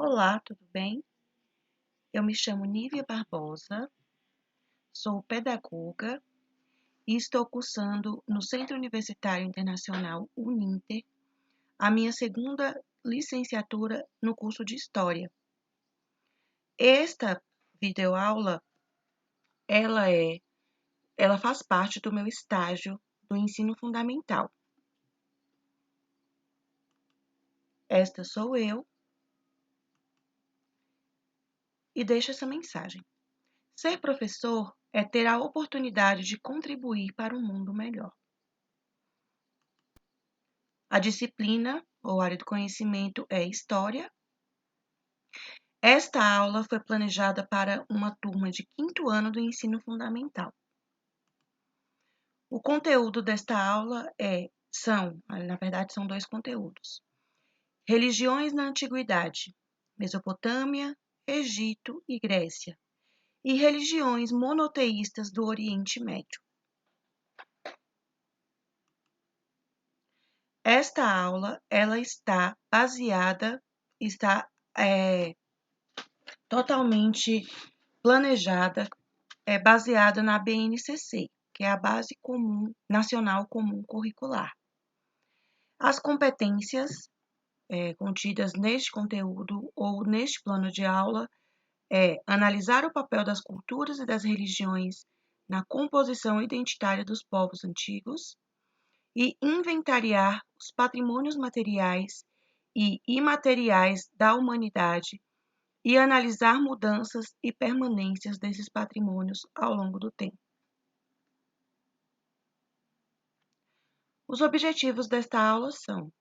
Olá, tudo bem? Eu me chamo Nívia Barbosa, sou pedagoga e estou cursando no Centro Universitário Internacional Uninter a minha segunda licenciatura no curso de História. Esta videoaula, ela faz parte do meu estágio do ensino fundamental. Esta sou eu e deixo essa mensagem. Ser professor é ter a oportunidade de contribuir para um mundo melhor. A disciplina ou área do conhecimento é História. Esta aula foi planejada para uma turma de 5º ano do ensino fundamental. O conteúdo desta aula na verdade, são 2 conteúdos. Religiões na Antiguidade, Mesopotâmia, Egito e Grécia, e religiões monoteístas do Oriente Médio. Esta aula, ela está totalmente planejada, baseada na BNCC, que é a Base Nacional Comum Curricular. As competências contidas neste conteúdo ou neste plano de aula analisar o papel das culturas e das religiões na composição identitária dos povos antigos e inventariar os patrimônios materiais e imateriais da humanidade e analisar mudanças e permanências desses patrimônios ao longo do tempo. Os objetivos desta aula são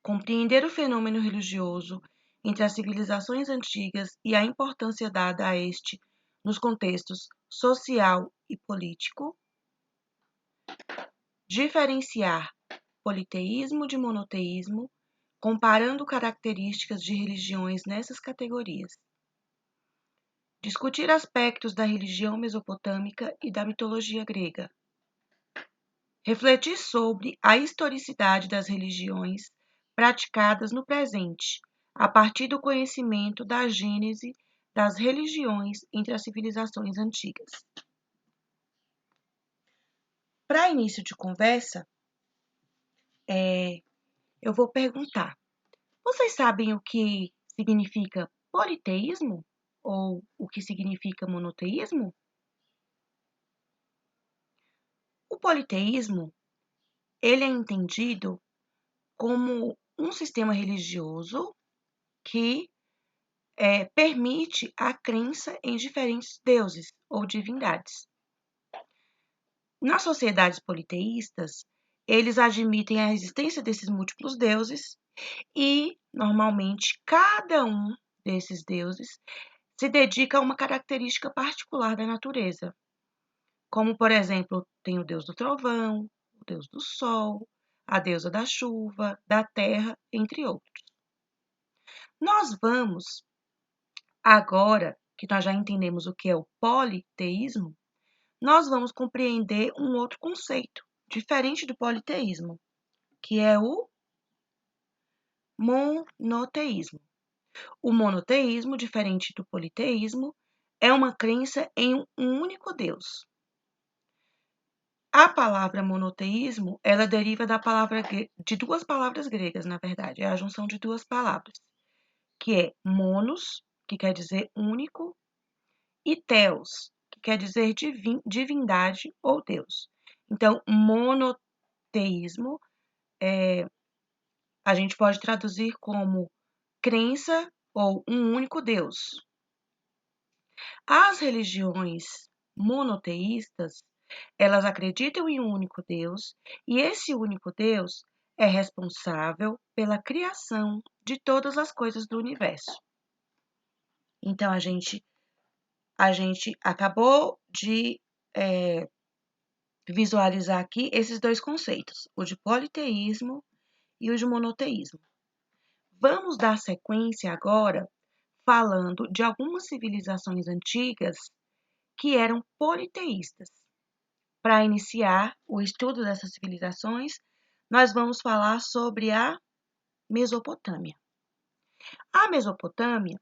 compreender o fenômeno religioso entre as civilizações antigas e a importância dada a este nos contextos social e político, diferenciar politeísmo de monoteísmo, comparando características de religiões nessas categorias, discutir aspectos da religião mesopotâmica e da mitologia grega, refletir sobre a historicidade das religiões praticadas no presente, a partir do conhecimento da gênese das religiões entre as civilizações antigas. Para início de conversa, eu vou perguntar: vocês sabem o que significa politeísmo ou o que significa monoteísmo? O politeísmo, ele é entendido como um sistema religioso que permite a crença em diferentes deuses ou divindades. Nas sociedades politeístas, eles admitem a existência desses múltiplos deuses e, normalmente, cada um desses deuses se dedica a uma característica particular da natureza, como, por exemplo, tem o deus do trovão, o deus do sol, a deusa da chuva, da terra, entre outros. Nós vamos, agora que nós já entendemos o que é o politeísmo, nós vamos compreender um outro conceito, diferente do politeísmo, que é o monoteísmo. O monoteísmo, diferente do politeísmo, é uma crença em um único Deus. A palavra monoteísmo, ela deriva de 2 palavras gregas, na verdade, é a junção de 2 palavras, que é monos, que quer dizer único, e theos, que quer dizer divindade ou Deus. Então, monoteísmo, a gente pode traduzir como crença ou um único Deus. As religiões monoteístas, elas acreditam em um único Deus, e esse único Deus é responsável pela criação de todas as coisas do universo. Então, a gente acabou de visualizar aqui esses 2 conceitos, o de politeísmo e o de monoteísmo. Vamos dar sequência agora falando de algumas civilizações antigas que eram politeístas. Para iniciar o estudo dessas civilizações, nós vamos falar sobre a Mesopotâmia. A Mesopotâmia,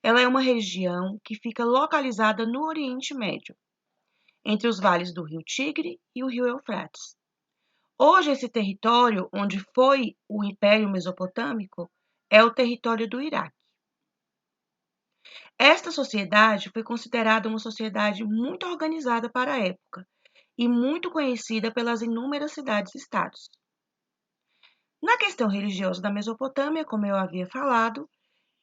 ela é uma região que fica localizada no Oriente Médio, entre os vales do rio Tigre e o rio Eufrates. Hoje, esse território, onde foi o Império Mesopotâmico, é o território do Iraque. Esta sociedade foi considerada uma sociedade muito organizada para a época e muito conhecida pelas inúmeras cidades-estados. Na questão religiosa da Mesopotâmia, como eu havia falado,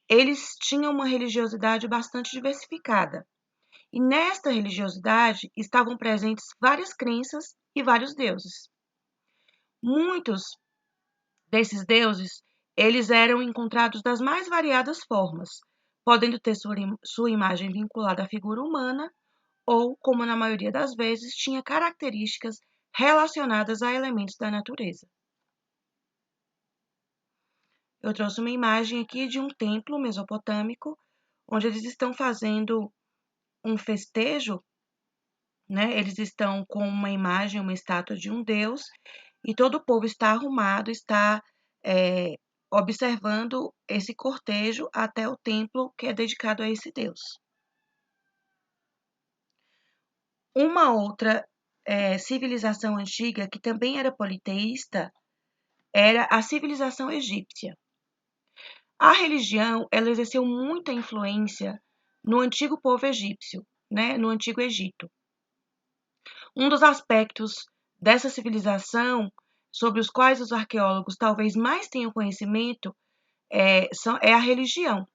eles tinham uma religiosidade bastante diversificada. E nesta religiosidade estavam presentes várias crenças e vários deuses. Muitos desses deuses, eles eram encontrados das mais variadas formas, podendo ter sua imagem vinculada à figura humana ou, como na maioria das vezes, tinha características relacionadas a elementos da natureza. Eu trouxe uma imagem aqui de um templo mesopotâmico, onde eles estão fazendo um festejo, né? Eles estão com uma imagem, uma estátua de um deus, e todo o povo está arrumado, está observando esse cortejo até o templo que é dedicado a esse deus. Uma outra civilização antiga que também era politeísta era a civilização egípcia. A religião, ela exerceu muita influência no antigo povo egípcio, né, no antigo Egito. Um dos aspectos dessa civilização sobre os quais os arqueólogos talvez mais tenham conhecimento é a religião,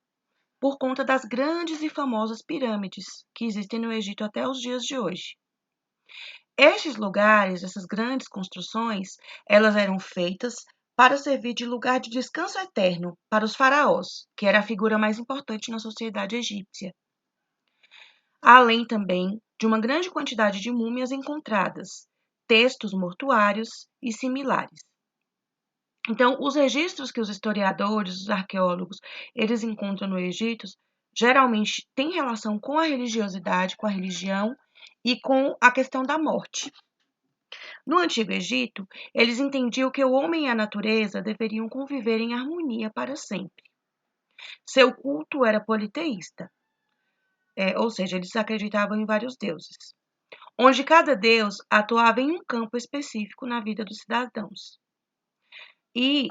por conta das grandes e famosas pirâmides que existem no Egito até os dias de hoje. Estes lugares, essas grandes construções, elas eram feitas para servir de lugar de descanso eterno para os faraós, que era a figura mais importante na sociedade egípcia. Além também de uma grande quantidade de múmias encontradas, textos mortuários e similares. Então, os registros que os historiadores, os arqueólogos, eles encontram no Egito, geralmente têm relação com a religiosidade, com a religião e com a questão da morte. No Antigo Egito, eles entendiam que o homem e a natureza deveriam conviver em harmonia para sempre. Seu culto era politeísta, ou seja, eles acreditavam em vários deuses, onde cada deus atuava em um campo específico na vida dos cidadãos. E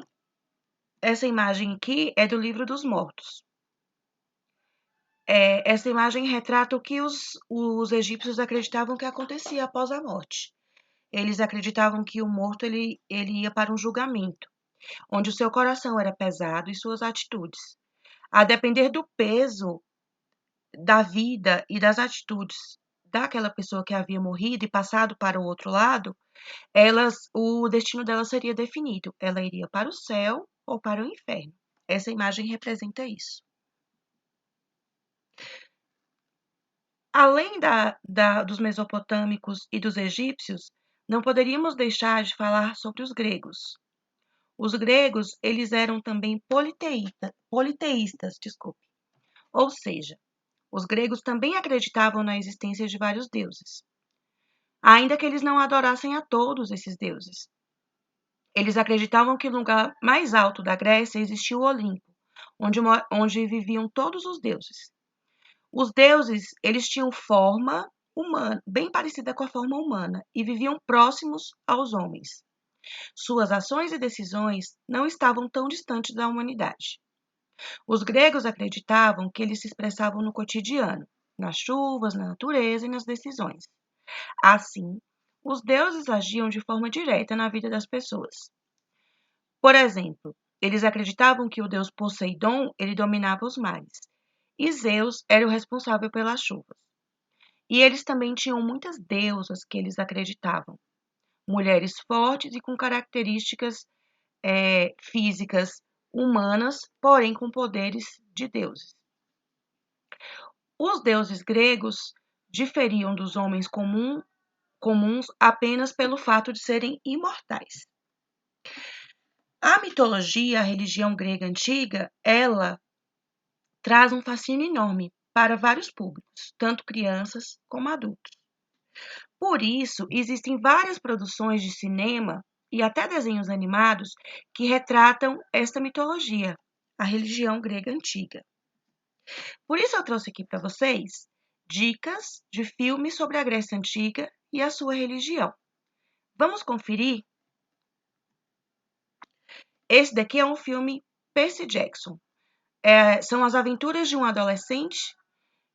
essa imagem aqui é do Livro dos Mortos. Essa imagem retrata o que os egípcios acreditavam que acontecia após a morte. Eles acreditavam que o morto ele ia para um julgamento, onde o seu coração era pesado e suas atitudes. A depender do peso da vida e das atitudes daquela pessoa que havia morrido e passado para o outro lado, o destino dela seria definido. Ela iria para o céu ou para o inferno. Essa imagem representa isso. Além dos mesopotâmicos e dos egípcios, não poderíamos deixar de falar sobre os gregos. Os gregos, eles eram também politeístas, ou seja, os gregos também acreditavam na existência de vários deuses, ainda que eles não adorassem a todos esses deuses. Eles acreditavam que no lugar mais alto da Grécia existia o Olimpo, onde viviam todos os deuses. Os deuses, eles tinham forma humana, bem parecida com a forma humana, e viviam próximos aos homens. Suas ações e decisões não estavam tão distantes da humanidade. Os gregos acreditavam que eles se expressavam no cotidiano, nas chuvas, na natureza e nas decisões. Assim, os deuses agiam de forma direta na vida das pessoas. Por exemplo, eles acreditavam que o deus Poseidon ele dominava os mares, e Zeus era o responsável pelas chuvas. E eles também tinham muitas deusas que eles acreditavam, mulheres fortes e com características físicas humanas, porém com poderes de deuses. Os deuses gregos diferiam dos homens comuns apenas pelo fato de serem imortais. A mitologia, a religião grega antiga, ela traz um fascínio enorme para vários públicos, tanto crianças como adultos. Por isso, existem várias produções de cinema e até desenhos animados que retratam esta mitologia, a religião grega antiga. Por isso eu trouxe aqui para vocês dicas de filmes sobre a Grécia Antiga e a sua religião. Vamos conferir? Esse daqui é um filme Percy Jackson. São as aventuras de um adolescente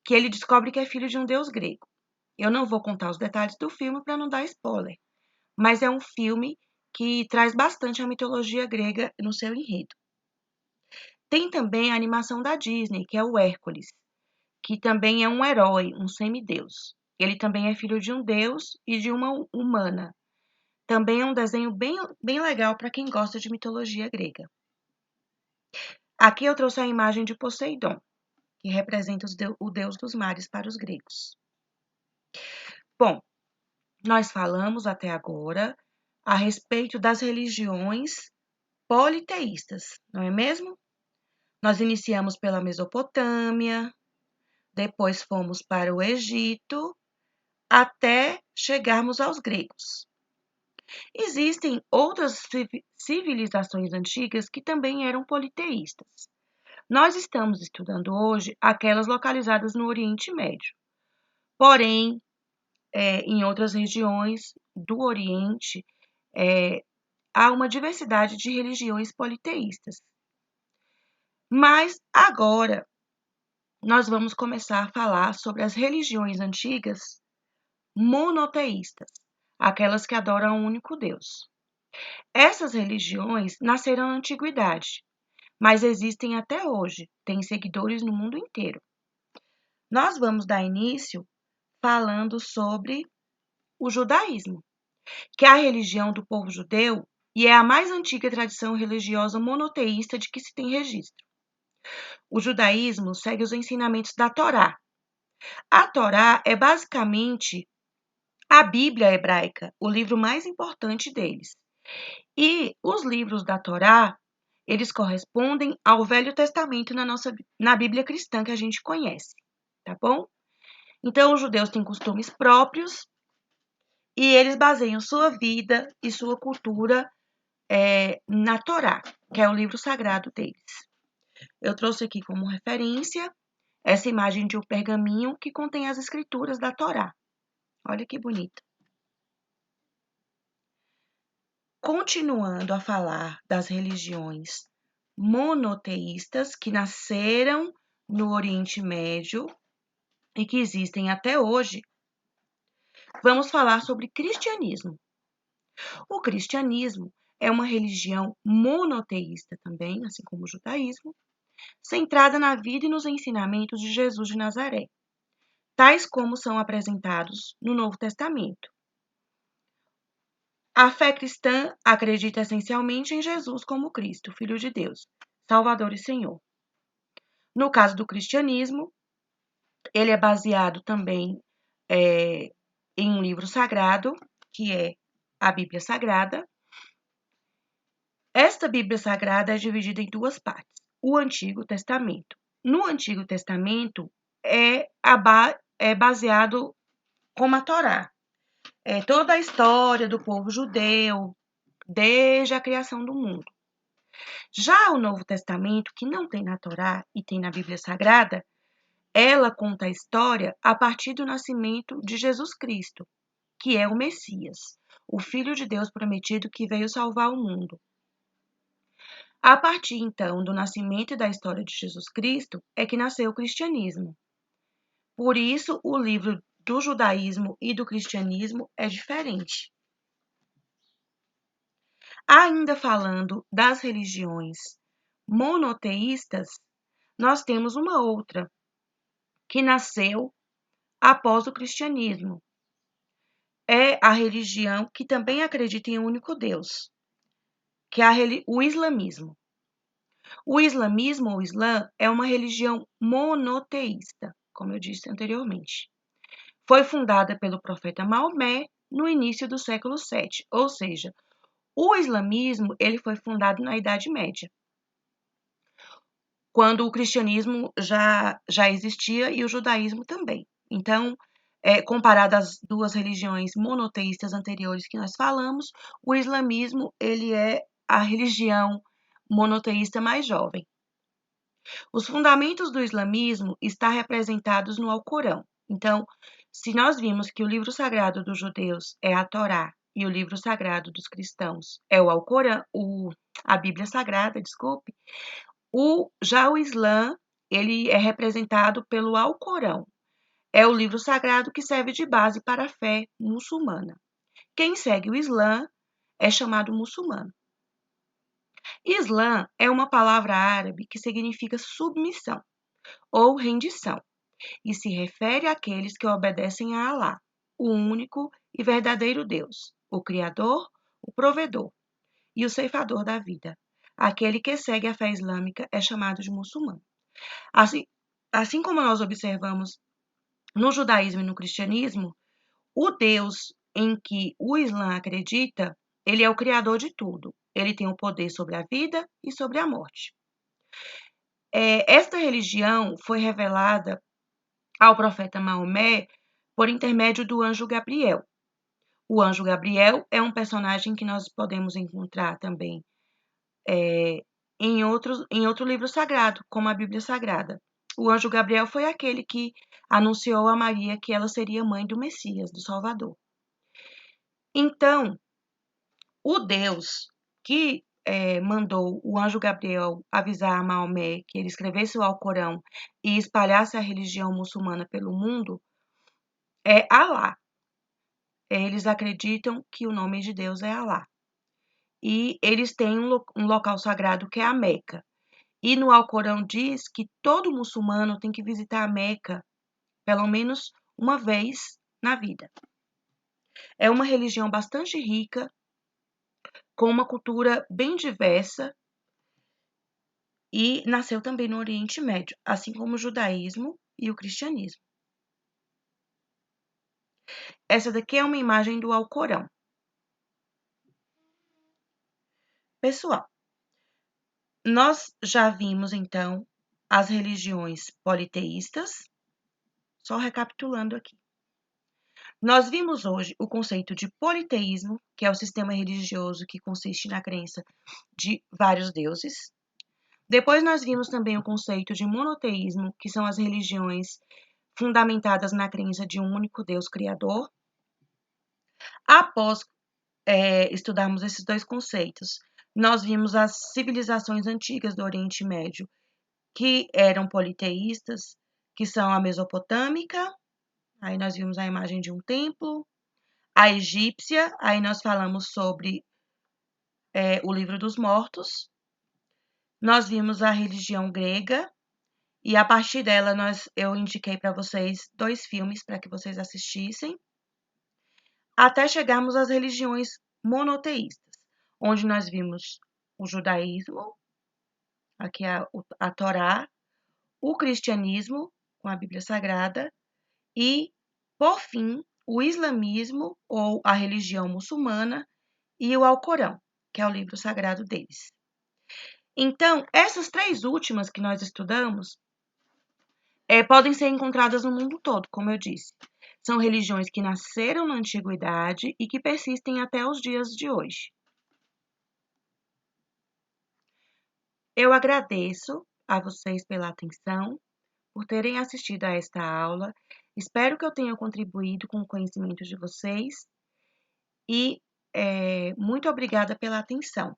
que ele descobre que é filho de um deus grego. Eu não vou contar os detalhes do filme para não dar spoiler, mas é um filme que traz bastante a mitologia grega no seu enredo. Tem também a animação da Disney, que é o Hércules, que também é um herói, um semideus. Ele também é filho de um deus e de uma humana. Também é um desenho bem legal para quem gosta de mitologia grega. Aqui eu trouxe a imagem de Poseidon, que representa o deus dos mares para os gregos. Bom, nós falamos até agora a respeito das religiões politeístas, não é mesmo? Nós iniciamos pela Mesopotâmia, depois fomos para o Egito, até chegarmos aos gregos. Existem outras civilizações antigas que também eram politeístas. Nós estamos estudando hoje aquelas localizadas no Oriente Médio. Porém, em outras regiões do Oriente, há uma diversidade de religiões politeístas. Mas agora nós vamos começar a falar sobre as religiões antigas monoteístas, aquelas que adoram um único Deus. Essas religiões nasceram na antiguidade, mas existem até hoje, têm seguidores no mundo inteiro. Nós vamos dar início falando sobre o judaísmo, que é a religião do povo judeu e é a mais antiga tradição religiosa monoteísta de que se tem registro. O judaísmo segue os ensinamentos da Torá. A Torá é basicamente a Bíblia hebraica, o livro mais importante deles. E os livros da Torá, eles correspondem ao Velho Testamento na Bíblia cristã que a gente conhece, tá bom? Então, os judeus têm costumes próprios e eles baseiam sua vida e sua cultura na Torá, que é o livro sagrado deles. Eu trouxe aqui como referência essa imagem de um pergaminho que contém as escrituras da Torá. Olha que bonito. Continuando a falar das religiões monoteístas que nasceram no Oriente Médio e que existem até hoje, vamos falar sobre cristianismo. O cristianismo é uma religião monoteísta também, assim como o judaísmo, centrada na vida e nos ensinamentos de Jesus de Nazaré, tais como são apresentados no Novo Testamento. A fé cristã acredita essencialmente em Jesus como Cristo, Filho de Deus, Salvador e Senhor. No caso do cristianismo, ele é baseado também em um livro sagrado, que é a Bíblia Sagrada. Esta Bíblia Sagrada é dividida em duas partes, o Antigo Testamento. No Antigo Testamento é baseado como a Torá. É toda a história do povo judeu, desde a criação do mundo. Já o Novo Testamento, que não tem na Torá e tem na Bíblia Sagrada, ela conta a história a partir do nascimento de Jesus Cristo, que é o Messias, o Filho de Deus prometido que veio salvar o mundo. A partir, então, do nascimento e da história de Jesus Cristo é que nasceu o cristianismo. Por isso, o livro do judaísmo e do cristianismo é diferente. Ainda falando das religiões monoteístas, nós temos uma outra, que nasceu após o cristianismo. É a religião que também acredita em um único Deus, que é o islamismo. O islamismo, ou Islã, é uma religião monoteísta, como eu disse anteriormente. Foi fundada pelo profeta Maomé no início do século VII, ou seja, o islamismo ele foi fundado na Idade Média, quando o cristianismo já existia e o judaísmo também. Então, comparado às duas religiões monoteístas anteriores que nós falamos, o islamismo ele é a religião monoteísta mais jovem. Os fundamentos do islamismo estão representados no Alcorão. Então, se nós vimos que o livro sagrado dos judeus é a Torá e o livro sagrado dos cristãos é o Alcorão, a Bíblia Sagrada, desculpe, já o Islã, ele é representado pelo Alcorão. É o livro sagrado que serve de base para a fé muçulmana. Quem segue o Islã é chamado muçulmano. Islã é uma palavra árabe que significa submissão ou rendição e se refere àqueles que obedecem a Alá, o único e verdadeiro Deus, o Criador, o Provedor e o ceifador da vida. Aquele que segue a fé islâmica é chamado de muçulmano. Assim como nós observamos no judaísmo e no cristianismo, o Deus em que o Islã acredita, ele é o criador de tudo. Ele tem o poder sobre a vida e sobre a morte. Esta religião foi revelada ao profeta Maomé por intermédio do anjo Gabriel. O anjo Gabriel é um personagem que nós podemos encontrar também em outro livro sagrado, como a Bíblia Sagrada. O anjo Gabriel foi aquele que anunciou a Maria que ela seria mãe do Messias, do Salvador. Então, o Deus que mandou o anjo Gabriel avisar a Maomé que ele escrevesse o Alcorão e espalhasse a religião muçulmana pelo mundo é Alá. Eles acreditam que o nome de Deus é Alá. E eles têm um local sagrado que é a Meca. E no Alcorão diz que todo muçulmano tem que visitar a Meca pelo menos uma vez na vida. É uma religião bastante rica, com uma cultura bem diversa, e nasceu também no Oriente Médio, assim como o judaísmo e o cristianismo. Essa daqui é uma imagem do Alcorão. Pessoal, nós já vimos então as religiões politeístas, só recapitulando aqui. Nós vimos hoje o conceito de politeísmo, que é o sistema religioso que consiste na crença de vários deuses. Depois nós vimos também o conceito de monoteísmo, que são as religiões fundamentadas na crença de um único Deus criador. Após estudarmos esses dois conceitos, nós vimos as civilizações antigas do Oriente Médio, que eram politeístas, que são a mesopotâmica, aí nós vimos a imagem de um templo, a egípcia, aí nós falamos sobre o livro dos mortos, nós vimos a religião grega, e a partir dela eu indiquei para vocês 2 filmes para que vocês assistissem, até chegarmos às religiões monoteístas, onde nós vimos o judaísmo, aqui a Torá, o cristianismo, com a Bíblia Sagrada, e, por fim, o islamismo, ou a religião muçulmana, e o Alcorão, que é o livro sagrado deles. Então, essas 3 últimas que nós estudamos podem ser encontradas no mundo todo, como eu disse. São religiões que nasceram na antiguidade e que persistem até os dias de hoje. Eu agradeço a vocês pela atenção, por terem assistido a esta aula. Espero que eu tenha contribuído com o conhecimento de vocês e muito obrigada pela atenção.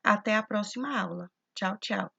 Até a próxima aula. Tchau, tchau.